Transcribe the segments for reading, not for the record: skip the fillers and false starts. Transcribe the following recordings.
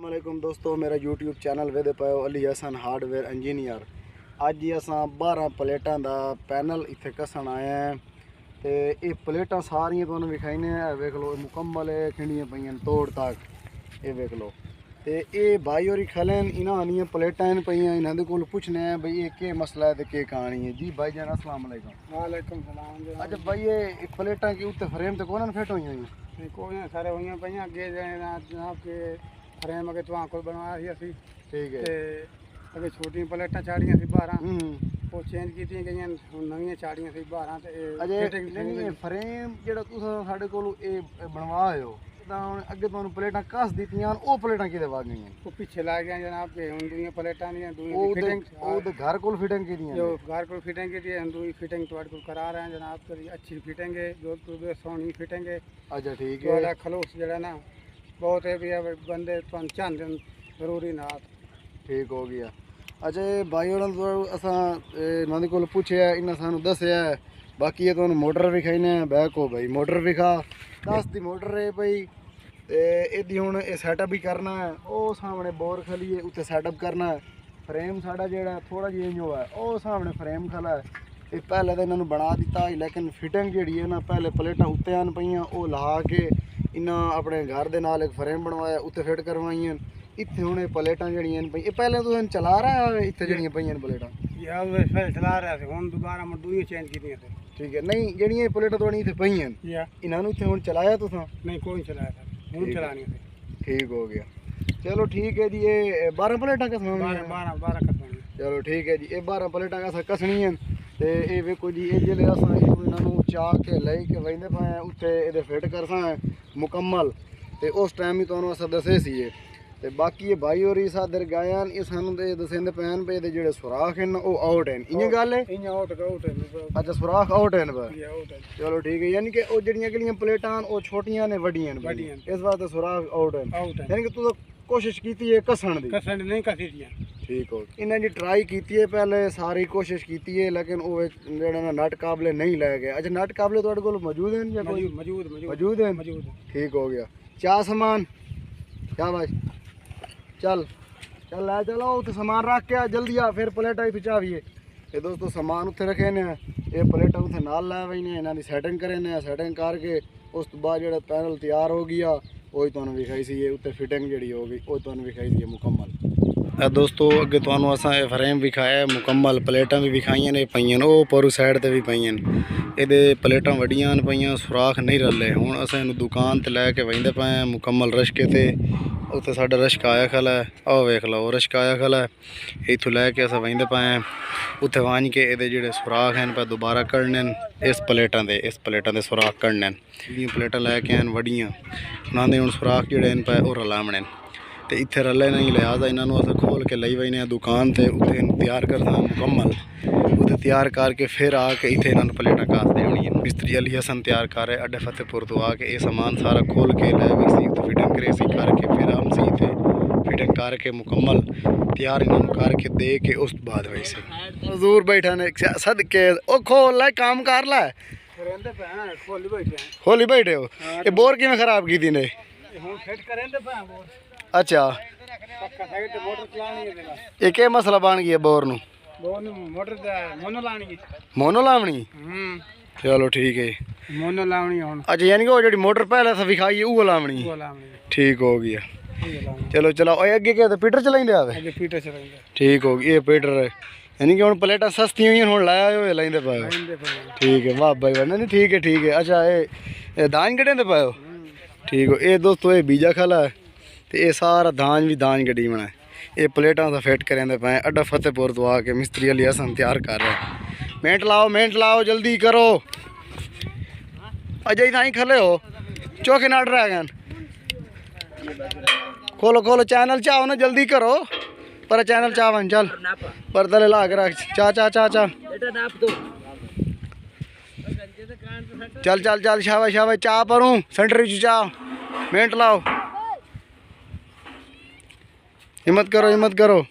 अस्सलामुअलैकुम दोस्तों, मेरा यूट्यूब चैनल वेदे पाओ अली हसन हार्डवेयर इंजीनियर। अज ही अस 12 प्लेटा का पैनल इत्थे कसन आए हैं। तो ये प्लेटा सारियां तुहानू विखाईने वेख लो, मुकम्मल है खिंडियां पईयां तोड़ तक, ये वेख लो। तो ये भाई होरी खलन इन्हां आनियां प्लेटा पईयां, इन्हां दे कोल पुछने हैं भाई ये के मसला है तो के कहानी है। जी भाई जान अस्सलाम वालेकुम। वालेकुम सलाम। अच्छा भाई ये प्लेटा के उत्ते फ्रेम तो कौन फिट हुई हुई? कोई सारे हुई पे अगे जनाब के फ्रेम अगे तुहां को बनवाया सी असी। ठीक है। अगे छोटी प्लेटा चाड़ियां सी 12 वो चेंज कीतियां गईयां, नवीं चाड़ियां सी 12 ते अजे फ्रेम जेड़ा तुसां साडे कोल ए बनवाए हो तां अगे तुहानू प्लेटां कस दित्तियां, ओ प्लेटां किदे वा गईयां? वो पीछे ला गया जनाब के हुन दुनिया प्लेटां दी ओ फिटिंग ओ घर कोल फिटिंग कीतियां जो घर को फिटिंग की थी दुई फिटिंग तुहाडे को करा रहे हैं जनाब। तेरी अच्छी फिटिंग है, जोधपुर सोहनी फिटिंग है। अच्छा ठीक है। तुहाडा खलूस जेड़ा ना बहुत है भी बंदे तुहानू चाहंदे जरूरी ना। ठीक हो गया। अच्छा भाई होरां तो असां इन्हां दे कोल पुछया, इन्हां सानू दस्सिया, बाकी ये तुहानू मोटर विखाईने बैक हो भाई मोटर विखा 10 दी मोटर है भाई। ते एदी हुण ये सैटअप भी करना है, ओ सामने बोर खली है उत्ते सैटअप करना है। फ्रेम साडा जेड़ा थोड़ा जिहा इंज होआ है, ओ सामने फ्रेम खला है। ये पहले तो इन्होंने बना दिता, लेकिन फिटिंग जी है ना पहले प्लेटा उत्ते आन पईयां, ओ ला के इन्हां अपने घर दे नाल एक फ्रेम बनवाया उत्ते फिट करवाइयां। इत्थे हुण प्लेटां जड़ियां पई, पहले तुसें चला रहा है इत्थे जड़ियां पईयां प्लेटां? ये चला रहा थे, हुन दोबारा मैं दुई चेंज कीतियां थे। ठीक है। नहीं जड़ियां प्लेटां तुहाड़ी इत्थे पईयां इन्हां नूं इत्थे हुण चलाया तुसां? नहीं कोई चलाया था, हुन चलानी थी। ठीक हो गया। चलो ठीक है जी। ये 12 प्लेटां कसवानियां? 12 कसवानी। चलो ठीक है जी। ये 12 प्लेटां असां कसनियां ते ये वेखो जी, ये जिले असां इन्हां नूं चा के लई के वेंदे पाए उत्थे इहदे फिट करसां मुकम्मल। ते उस टाइम ही तुहानू असां दस्से सी। ते बाकी ये भाई होरी सादर गायन ये सानू दे दसेंदे पैन पे दे जेड़े सुराख हैं ओ आउट हैं, इयां गल है? इयां आउट है। अच्छा सुराख आउट हैं पर? आउट है। चलो ठीक है। यानी कि ओ जड़ियां गलियां प्लेटां ओ छोटियां ने वड्डियां ने, इस वास्ते सुराख आउट हैं। यानी कि तू कोशिश कीती है कसन दी? कसन नहीं कसी दियां। ठीक हो। इन्हें जी ट्राई की है पहले, सारी कोशिश की है, लेकिन वो जेड़ा नट काबले नहीं लै गए। अच्छा नट काबले तुहाडे कोल मौजूद हैं या कोई? मौजूद हैं। ठीक हो गया। चा सामान क्या भाई चल चल लै चलो उत्थे सामान रख के जल्दी आ, फिर प्लेटा ही चावीए। ये दोस्तों सामान उत्थे रखे ने, ये प्लेटा उत्थे नाल लै वही इन्हां दी सैटिंग करे ने। सैटिंग करके उस तो बाद जेड़ा पैनल तैयार हो गया वही तुहानू विखाई सी। उत्ते फिटिंग जी हो गई वो तुहानू विखाई सी मुकम्मल। दोस्तों अगे तुहानू असां फ्रेम विखाया मुकम्मल, प्लेटा भी विखाइयां ने पईयां, वो पर साइड ते भी पईयां। ये प्लेटा वड्डियां पईयां, सुराख नहीं रले। हुण असां इनू दुकान ते लैके वेंदे पाए मुकम्मल रशके ते। उत्थे साडा रश्का आया खला है, आओ वेख लो रश्का आया खला है। इत्थों लैके असां वेंदे पाए उत्थे वंज के ये जेड़े सुराख हैं पे दोबारा कढ़ने इस प्लेटां दे सुराख कढ़ने। जियां प्लेटां लैके आन वड्डियां उन्हां दे हुण सुराख जेड़े पे ओह रलावणे ते इत्थे रले नहीं, लिहाजा इन्हां नूं असां खोल के लई वजने दुकान ते उत्थे तैयार करदा मुकम्मल। उत्थे तैयार करके फिर आके इत्थे इन्हां नूं प्लेटां कास देनी। मिस्त्री अली हसन तैयार कर रहे अड्डे फतेहपुर तो आके ये सामान सारा खोल के लै सी उत्थे फिटिंग करे सी करके फिर हम सी ते फिटिंग करके मुकम्मल तैयार इन्हां नूं करके दे के उस बाद वही से मजदूर बैठा ने सदके ओ खोल लै काम कर लै खोली बैठे हो। ये बोर किवें खराब की ने? अच्छा ये क्या मसला बन गया बोर नूं? मोनो लावनी? चलो ठीक है मोनो लावनी हुण। अच्छा यानी कि वो जेडी मोटर पहले से विखाई है वो लावनी? ठीक हो गया। चलो चलो अगे क्या पीटर चलाइंदे आवे? पीटर चलाइंदे। ठीक हो गया। ये पीटर है यानी कि हुण प्लेटां सस्ती हुई हुण लाया हो लाइंदे पाए? ठीक है वाह भाई वाह। नहीं ठीक है ठीक है। अच्छा ये दान कढेंदे पाए? ठीक हो। ये दोस्तों ये बीजा खला है तो ये सारा दान भी दान गड्डी बना है। ये प्लेटा तो फिट करेंदे पाए अड्डा फतेहपुर तो आके मिस्त्री अली हसन तैयार कर रहे हैं। मिनट लाओ जल्दी करो। अजय ताई खले हो चौके नाट रह गए। खोलो चैनल चाहो ना जल्दी करो पर चैनल चावन चल पर तले ला के रख चा चल शाबाश चा परूँ सेंटर चा मिनट लाओ। हिम्मत करो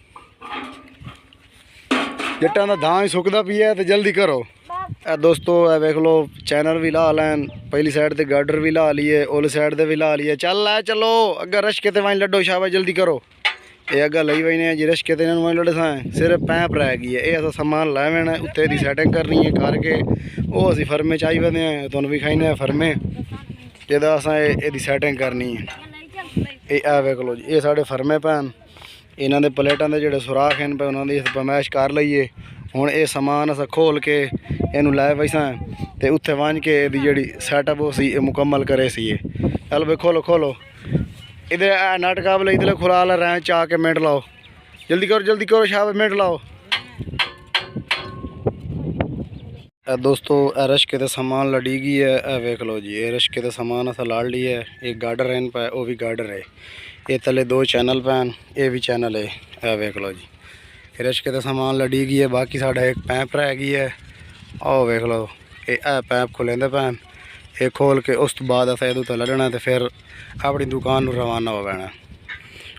जट्टां दा धान सुकदा पिया तो जल्दी करो। ਇਹ ਦੋਸਤੋ ਇਹ ਵੇਖ ਲਓ ਚੈਨਲ ਵੀ ਲਾ ਲੈਣ ਪਹਿਲੀ ਸਾਈਡ ਤੇ ਗਾਰਡਰ ਵੀ ਲਾ ਲਈਏ ਉਲ ਸਾਈਡ ਤੇ ਵੀ ਲਾ ਲਈਏ ਚੱਲ ਲੈ ਚਲੋ ਅੱਗੇ ਰਸ਼ਕੇ ਤੇ ਵਾਂ ਲੱਡੋ ਸ਼ਾਬਾਸ਼ ਜਲਦੀ ਕਰੋ ਇਹ ਅੱਗਾ ਲਈ ਵਈਨੇ ਜੀ ਰਸ਼ਕੇ ਤੇ ਇਹਨਾਂ ਨੂੰ ਲੱਡ ਸਾਂ ਸਿਰਫ ਪੈਂਪ ਰਹਿ ਗਈ ਹੈ ਇਹ ਅਸਾਂ ਸਮਾਨ ਲੈ ਵੈਣਾ ਉੱਤੇ ਦੀ ਸੈਟਿੰਗ ਕਰਨੀ ਹੈ ਕਰਕੇ ਉਹ ਅਸੀਂ ਫਰਮੇ ਚ ਆਈ ਵਦੇ ਆ ਤੁਹਾਨੂੰ ਵੀ ਖਾਈਨੇ ਫਰਮੇ ਜਿਹਦਾ ਅਸਾਂ ਇਹਦੀ ਸੈਟਿੰਗ ਕਰਨੀ ਹੈ ਇਹ ਵੇਖ ਲਓ ਜੀ ਇਹ ਸਾਡੇ ਫਰਮੇ ਪੈਣ ਇਹਨਾਂ ਦੇ ਪਲੇਟਾਂ ਦੇ ਜਿਹੜੇ ਸੁਰਾਖ ਹਨ ਪਏ ਉਹਨਾਂ ਦੀ ਪਮੈਸ਼ ਕਰ ਲਈਏ ਹੁਣ ਇਹ ਸਮਾਨ ਅਸਾਂ ਖੋਲ ਕੇ ਇਹਨੂੰ ਲੈ ਵੈਸਾਂ ਤੇ ਉੱਥੇ ਵਾਂਝ ਕੇ ਇਹਦੀ ਜਿਹੜੀ ਸੈਟਅਪ ਉਹ ਸੀ ਇਹ ਮੁਕੰਮਲ ਕਰੇ ਸੀ ਇਹ ਚੱਲ ਵੇ ਖੋਲੋ इधर नट काबले इधर खुला ला रहे हैं चाह के मिनट लाओ जल्दी करो शाह मिनट लाओ दोस्तों रशके ते सामान लड़ी गई है वेख लो जी ये रशके ते सामान असा लाड़ ली है एक गार्डर है पे वो भी गार्डर है ये तले 2 चैनल पैन ये भी चैनल है वेख लो जी ये रशके ते सामान लड़ी गई है बाकी साढ़ा एक पैंप रह गई है आओ वेख लो ये पैंप खुलेंदे पैन ये खोल के उस तो बाद असा ये लड़ना तो फिर अपनी दुकान रवाना हो पैना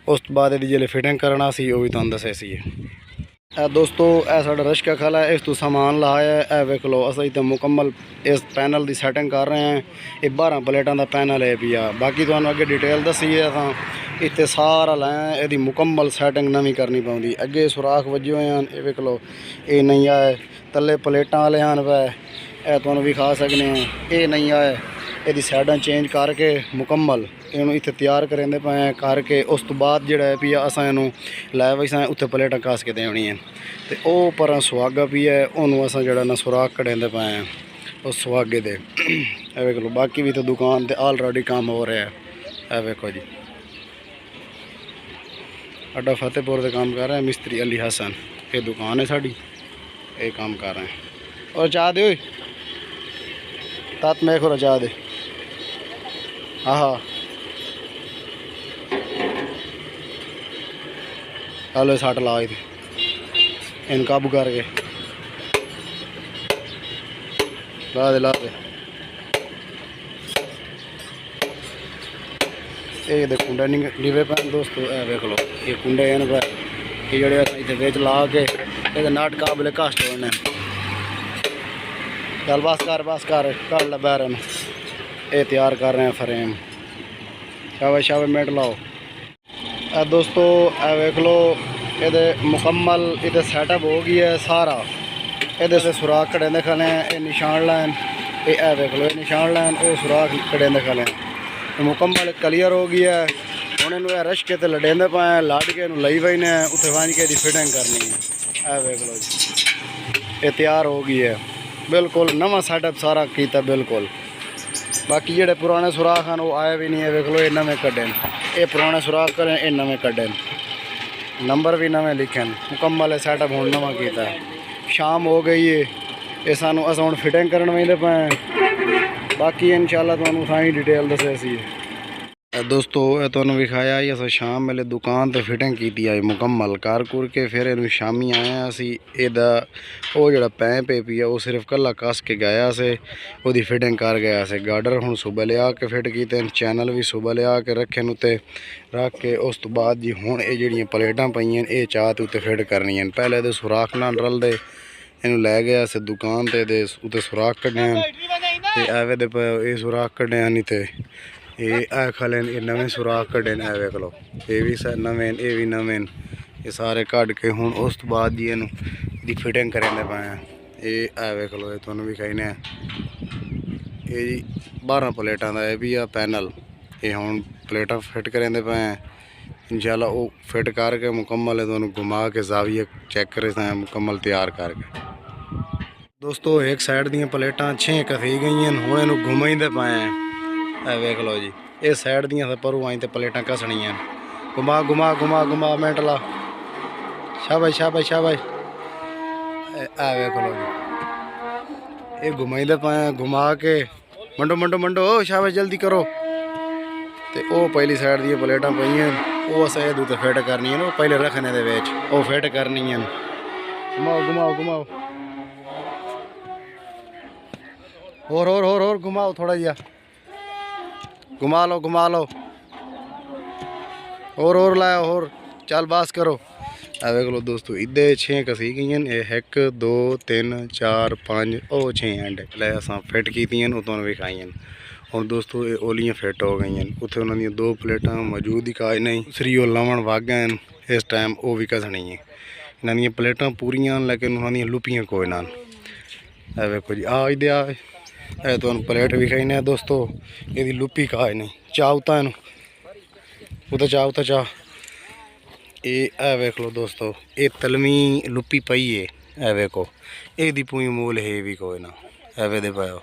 उस तो बाद ये जिले फिटिंग करना सी वो भी तुहानू दसे सी दोस्तों यह साडा रशका खाला है इस तो सामान लाया है वेख लो अस तो मुकम्मल इस पैनल की सैटिंग कर रहे हैं ये 12 प्लेटों का पैनल है पिया बाकी तुहानू अगे डिटेल दसी है असां इतने सारा लाया यदी मुकम्मल सैटिंग नवी करनी पौंदी अगे सुराख वजे हुए हैं ये वेख लो ये नहीं आए तले प्लेटा वाले हैं पे यह तुहानू भी खा सकने हैं ये नहीं आए यदी साइडां चेंज करके मुकम्मल इन्हूं इत्थे तैयार करेंदे पे करके उस तो बाद जिहड़ा है पिया असां इहनूं लै वैसां उत्थे प्लेटां घस के देनी है ते ओह परां सुहागा पिया उहनूं असां जिहड़ा ना सुराख कढेंदे पे उस सुहागे दे ए वेख लो बाकी भी तो दुकान ते ऑलरेडी काम हो रहा है ए वेखो जी अड्डा फतेहपुर दे काम कर रहे हैं मिस्त्री अली हसन ये दुकान है साड़ी ये काम कर रहे हैं और चाह दे तात मैं खोरा चाह दे हाँ हेलो सट ला इन काबू करके ला दे ये कुंडे नीवे पैन दोस्तों वेख लो ये कुंडे हैं ये जड़े इतने बिच ला के ये नट काबले घस छोड़ने चल बस कर ले बैर ये तैयार कर रहे हैं फ्रेम शाबाश मिनट लाओ दोस्तों वेख लो ये मुकम्मल ये सैटअप हो गई है सारा ये से सुराख कड़े खले हैं ये निशान लैन ये वेख लो ये निशान लैन वो सुराख कड़े खले हैं मुकम्मल क्लीयर हो गई है हूँ इन रशके ते लड़ेंदे पे लड़ के लई वहीने उत्थे वंज के फिटिंग करनी है वेख लो जी ये तैयार हो गई है बिल्कुल नवा सैटअप सारा किया बिल्कुल बाकी जेडे पुराने सुराख हैं वो आए भी नहीं है वेख लो ये नवे कड्डे ये पुराने सुराख करें ये नवे कड्डे नंबर भी नवे लिखे मुकम्मल सैटअप हूँ नवा किया शाम हो गई है ये सानू अस हुण फिटिंग करन वेंदे पे बाकी इंशाल्लाह तुहानू सारी डिटेल दसे सी दोस्तों ये तुहानू विखाया ही अस शाम वेले दुकान ते फिटिंग की आई मुकम्मल कर कुर के फिर इनू शामी आए असी एदा वो जिहड़ा पैंप है पिया वो सिर्फ कला कस के गया से ओदी फिटिंग कर गया से गार्डर हुण सुबह लिया के फिट कीते चैनल भी सुबह लिया के रखे उत्ते रख के उस तो बाद जी हुण ये जिहड़ियां प्लेटां पईयां ये चाह ते उत्ते फिट करनियां पहले दे सुराख नाल रलदे इनू लै गया से दुकान ते दे उत्ते सुराख कड्डे ते एवे दे ये सुराख कड्डे नहीं ते ये खले ये नवे सुराख कड्डे ने वेख लो ये भी नवे ये भी नवे ये सारे कढ़ के हुण उस तो बाद जी इनू दी फिटिंग करेंदे पे ये वेख लो ये तुहानू भी खाईने ये जी 12 प्लेटां दा ये भी आ पैनल ये हुण प्लेटां फिट करेंदे पे इंशाल्लाह वो फिट करके मुकम्मल तुहानू घुमा के जाविया चेक करे मुकम्मल तैयार करके दोस्तों एक साइड दियां प्लेटां 6 कसी गई हुण इनू घुमाइंदे पे वेख लो जी ये साइड दियां परू आई तो प्लेटां घसनियां घुमा घुमा घुमा घुमा मिनट ला शाबाश वेख लो जी ये घुमाइंदे पे घुमा के मंडो शाबाश जल्दी करो तो वो पहली साइड दी प्लेटां पईयां वो अस ये फिट करनी वो पहले रखने दे विच वो फिट करनी घुमाओ और घुमाओ थोड़ा जिहा घुमा लो और लाओ और चल बस करो ਆ ਵੇਖ ਲਓ ਦੋਸਤੋ ਇੱਦੇ 6 ਕਸੀ ਗਈਆਂ ਨੇ 1 2 3 4 5 ਉਹ 6 ਐਂਡ ਲੈ ਅਸਾਂ ਫਿੱਟ ਕੀਤੀਆਂ ਉਹ ਤੁਹਾਨੂੰ ਵਿਖਾਈਆਂ ਹੁਣ ਦੋਸਤੋ ਇਹ ओलियां ਫਿੱਟ ਹੋ ਗਈਆਂ ਉੱਥੇ ਉਹਨਾਂ ਦੀਆਂ 2 ਪਲੇਟਾਂ ਮੌਜੂਦ ਹੀ ਕਾਜ ਨਹੀਂ ਦੂਸਰੀ ਉਹ ਲਾਵਣ ਵਗ ਗਏ ਇਸ ਟਾਈਮ ਉਹ ਵੀ ਘਸਣੀ ਹੈ ਇਹਨਾਂ ਦੀਆਂ ਪਲੇਟਾਂ ਪੂਰੀਆਂ ਲੇਕਿਨ ਉਹਨਾਂ ਦੀਆਂ ਲੁਪੀਆਂ ਕੋਈ ਨਾ ਇਹ ਵੇਖੋ ਜੀ ਆ ਇਹਦੇ ਆ ਇਹ ਤੁਹਾਨੂੰ ਪਲੇਟ ਵਿਖਾਈ ਨੇ ਦੋਸਤੋ ਇਹਦੀ ਲੁਪੀ ਕਾਜ ਨਹੀਂ ਚਾਹ ਤਾਂ ਇਹਨੂੰ ਉਹਦਾ ਚਾਹ ਇਹ ਵੇਖ ਲਓ ਦੋਸਤੋ ਇਹ ਤਲਵੀਂ ਲੁਪੀ ਪਈ ਹੈ ਇਹ ਵੇਖੋ ਇਹਦੀ ਪੂਰੀ ਮੂਲ ਹੈ ਵੀ ਕੋਈ ਨਾ ਐਵੇਂ ਦੇ ਪਾਓ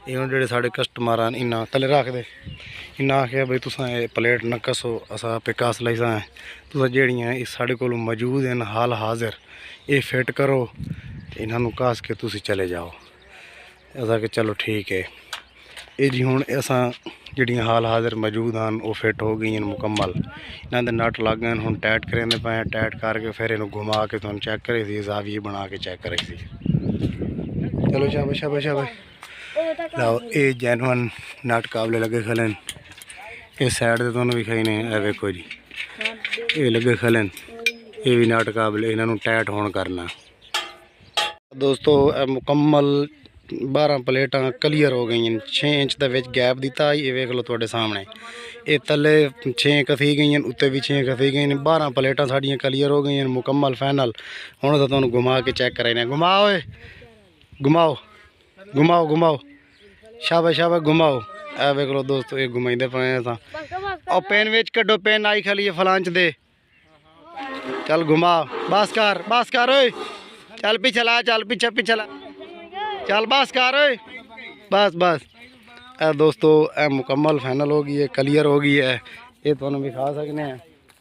ਇਹ ਹੁਣ ਜਿਹੜੇ ਸਾਡੇ ਕਸਟਮਰ ਹਨ ਇਹਨਾਂ ਥੱਲੇ ਰੱਖਦੇ ਇਹਨਾਂ ਆਖਿਆ ਬਈ ਤੁਸੀਂ ਇਹ ਪਲੇਟ ਨਾ ਕਸੋ ਅਸਾਂ ਆਪੇ ਕਸ ਲਈ ਸਾਂ ਤੁਸੀਂ ਜਿਹੜੀਆਂ ਇਹ ਸਾਡੇ ਕੋਲ ਮੌਜੂਦ ਹਨ ਹਾਲ ਹਾਜ਼ਰ ਇਹ ਫਿੱਟ ਕਰੋ ਇਹਨਾਂ ਨੂੰ ਕਾਸ ਕੇ ਤੁਸੀਂ ਚਲੇ ਜਾਓ ਅਸਾਂ ਕਿ ਚਲੋ ਠੀਕ ਹੈ ਇਹ ਜੀ ਹੁਣ ਅਸਾਂ ਜਿਹੜੀਆਂ ਹਾਲ ਹਾਜ਼ਰ ਮੌਜੂਦ ਹਨ ਉਹ ਫਿੱਟ ਹੋ ਗਈਆਂ ਮੁਕੰਮਲ ਇਹਨਾਂ ਦੇ ਨਟ ਲੱਗ ਗਏ ਹੁਣ ਟਾਈਟ ਕਰਿੰਦੇ ਪਏ ਟਾਈਟ ਕਰਕੇ ਫਿਰ ਇਹਨੂੰ ਘੁਮਾ ਕੇ ਤੁਹਾਨੂੰ ਚੈੱਕ ਕਰੇ ਸੀ ਜ਼ਾਵੀਏ ਬਣਾ ਕੇ ਚੈੱਕ ਕਰੇ ਸੀ ਚਲੋ ਸ਼ਾਬਾਸ਼ ਲਓ ਇਹ ਜੈਨੂਅਨ ਨਟ ਕਾਬਲੇ ਲੱਗੇ ਖਲਨ ਇਸ ਸਾਈਡ ਤੇ ਤੁਹਾਨੂੰ ਵਿਖਾਈ ਨੇ ਇਹ ਵੇਖੋ ਜੀ ਇਹ ਲੱਗੇ ਖਲਨ ਇਹ ਵੀ ਨਟ ਕਾਬਲੇ ਇਹਨਾਂ ਨੂੰ ਟਾਈਟ ਹੋਣ ਕਰਨਾ ਦੋਸਤੋ ਇਹ ਮੁਕੰਮਲ 12 ਪਲੇਟਾਂ ਕਲੀਅਰ ਹੋ ਗਈਆਂ 6 ਇੰਚ ਦਾ ਵਿੱਚ ਗੈਪ ਦਿੱਤਾ ਇਹ ਵੇਖ ਲਓ ਤੁਹਾਡੇ ਸਾਹਮਣੇ ਇਹ ਥੱਲੇ 6 ਕਸੀ ਗਈਆਂ ਉੱਤੇ ਵੀ 6 ਕਸੀ ਗਈਆਂ 12 ਪਲੇਟਾਂ ਸਾਡੀਆਂ ਕਲੀਅਰ ਹੋ ਗਈਆਂ ਮੁਕੰਮਲ ਫਾਈਨਲ ਹੁਣ ਤਾਂ ਤੁਹਾਨੂੰ ਘੁਮਾ ਕੇ ਚੈੱਕ ਕਰਾਈਨੇ ਘੁਮਾ ਓਏ ਘੁਮਾਓ ਸ਼ਾਬਾਸ਼ ਘੁਮਾਓ ਇਹ ਵੇਖ ਲਓ ਦੋਸਤੋ ਇਹ ਘੁਮਾਈਂਦੇ ਪਏ ਤਾਂ ਉਹ ਪੈਨ ਵਿੱਚ ਕੱਢੋ ਪੈਨ ਆਈ ਖਾਲੀ ਫਲਾਂਚ ਦੇ ਚੱਲ ਘੁਮਾ ਬਸ ਕਰ ਓਏ ਚੱਲ ਪਿੱਛੇ ਲਾ ਚੱਲ ਪਿੱਛੇ ਲਾ ਚੱਲ ਬਸ ਕਰ ਓਏ ਬਸ ਇਹ ਦੋਸਤੋ ਇਹ ਮੁਕੰਮਲ ਫਾਈਨਲ ਹੋ ਗਈ ਹੈ ਕਲੀਅਰ ਹੋ ਗਈ ਹੈ ਇਹ ਤੁਹਾਨੂੰ ਵਿਖਾ ਸਕਨੇ ਆ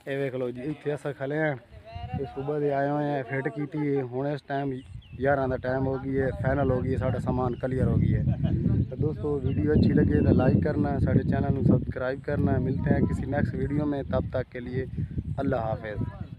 ਇਹ ਵੇਖ ਲਓ ਜੀ ਇੱਥੇ ਅਸਾਂ ਖਲੇ ਆ ਇਹ ਸਵੇਰ ਦੇ ਆਏ ਹੋਏ ਆ ਫਿੱਟ ਕੀਤੀ ਹੈ ਹੁਣ ਇਸ ਟਾਈਮ 11 ਦਾ टाइम हो गई है फाइनल हो गई है सारा सामान क्लियर हो गई है तो दोस्तों वीडियो अच्छी लगे तो लाइक करना है साढ़े चैनल को सब्सक्राइब करना है मिलते हैं किसी नेक्स्ट वीडियो में तब तक के लिए अल्लाह हाफिज़।